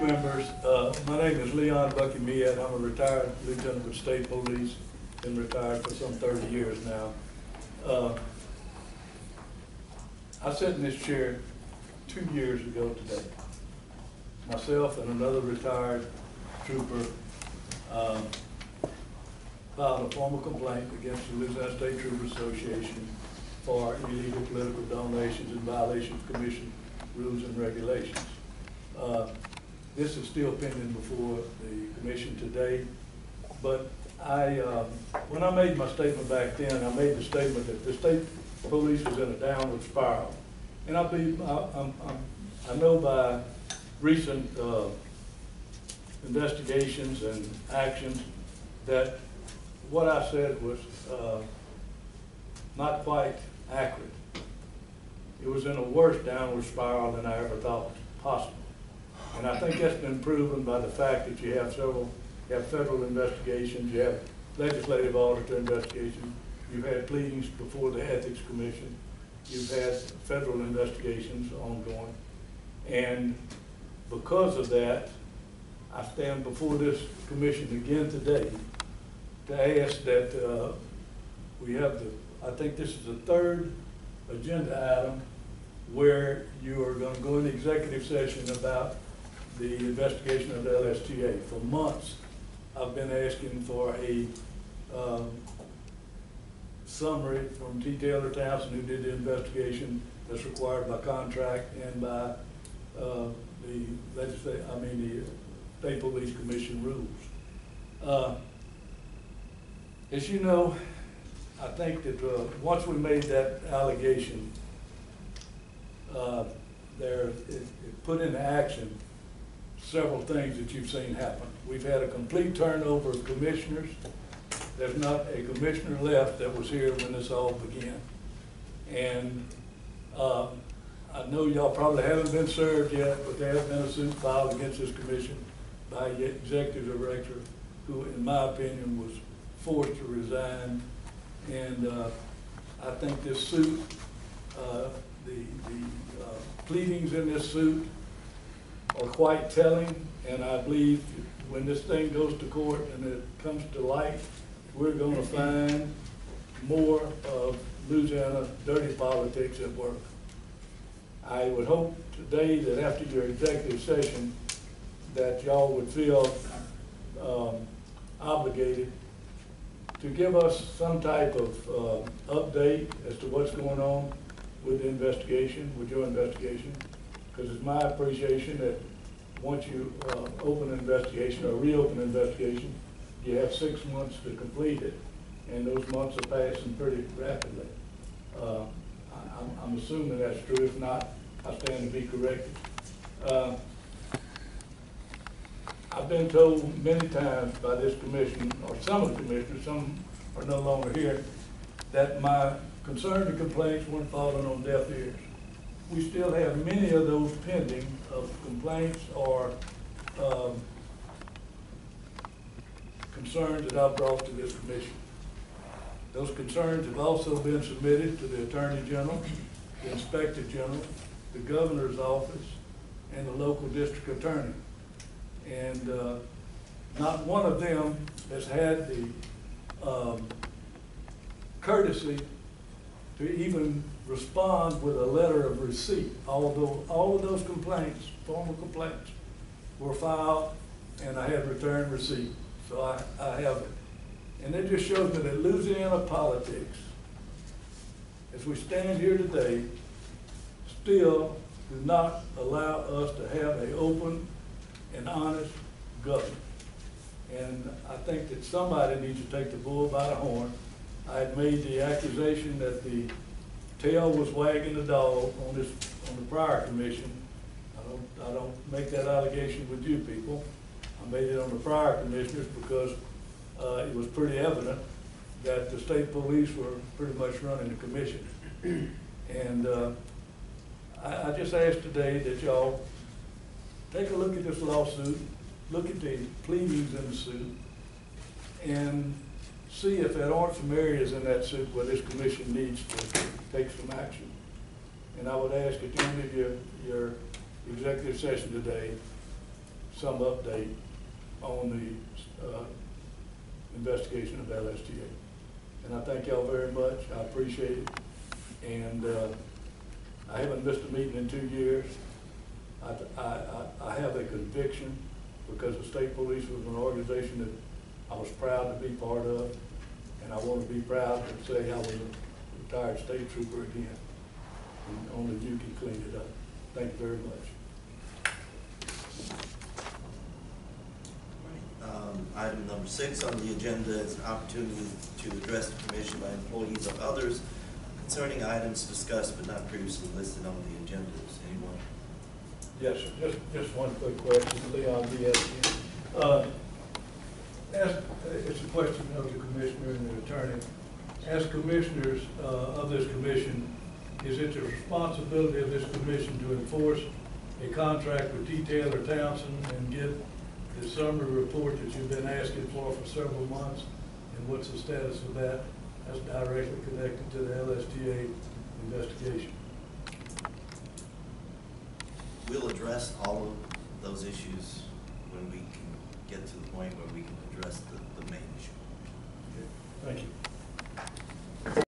members. My name is Bucky Millet. I'm a retired lieutenant of state police. Been retired for some 30 years now. I sat in this chair 2 years ago today. Myself and another retired trooper filed a formal complaint against the Louisiana State Troopers Association for illegal political donations in violation of commission rules and regulations. This is still pending before the commission today, but when I made my statement back then, I made the statement that the state police was in a downward spiral. And I know by recent investigations and actions that what I said was not quite accurate. It was in a worse downward spiral than I ever thought was possible. And I think that's been proven by the fact that you have federal investigations, you have legislative auditor investigations, you've had pleadings before the Ethics Commission, you've had federal investigations ongoing. And because of that, I stand before this commission again today to ask that we have I think this is the third agenda item where you are going to go into executive session about the investigation of the LSTA. For months, I've been asking for a summary from T. Taylor Townsend, who did the investigation that's required by contract and by the State Police Commission rules. As you know, I think that once we made that allegation, it put into action several things that you've seen happen. We've had a complete turnover of commissioners. There's not a commissioner left that was here when this all began. And I know y'all probably haven't been served yet, but there has been a suit filed against this commission by the executive director, who, in my opinion, was forced to resign. And I think this suit, the pleadings in this suit are quite telling, and I believe when this thing goes to court and it comes to light, we're going to find more of Louisiana dirty politics at work. I would hope today that after your executive session that y'all would feel obligated to give us some type of update as to what's going on with the investigation, with your investigation, because it's my appreciation that once you open an investigation or reopen an investigation, you have 6 months to complete it, and those months are passing pretty rapidly. I'm assuming that's true. If not, I stand to be corrected. I've been told many times by this commission, or some of the commissioners, some are no longer here, that my concerns and complaints weren't falling on deaf ears. We still have many of those pending of complaints or concerns that I've brought to this commission. Those concerns have also been submitted to the Attorney General, the Inspector General, the Governor's Office, and the local district attorney. And not one of them has had the courtesy to even respond with a letter of receipt, although all of those complaints, formal complaints, were filed and I had returned receipt. So I have it. And it just shows me that Louisiana politics, as we stand here today, still do not allow us to have an open and honest government. And I think that somebody needs to take the bull by the horn. I had made the accusation that the tail was wagging the dog on the prior commission. I don't make that allegation with you people. I made it on the prior commissioners because it was pretty evident that the state police were pretty much running the commission. And I just ask today that y'all take a look at this lawsuit, look at the pleadings in the suit, and see if there aren't some areas in that suit where this commission needs to take some action. And I would ask at the end of your executive session today, some update on the investigation of LSTA. And I thank y'all very much. I appreciate it. And I haven't missed a meeting in 2 years. I have a conviction because the state police was an organization that I was proud to be part of, and I want to be proud to say I was a retired state trooper again. And only you can clean it up. Thank you very much. Item number 6 on the agenda is an opportunity to address the commission by employees or others concerning items discussed but not previously listed on the agenda. Is anyone? Yes, sir. Just one quick question, Leon Diaz. It's a question of the commissioner and the attorney. As commissioners of this commission, is it the responsibility of this commission to enforce a contract with T. Taylor Townsend and get the summary report that you've been asking for several months? And what's the status of that? That's directly connected to the LSTA investigation. We'll address all of those issues when we can get to the point where we can address the main issue. Okay. Thank you.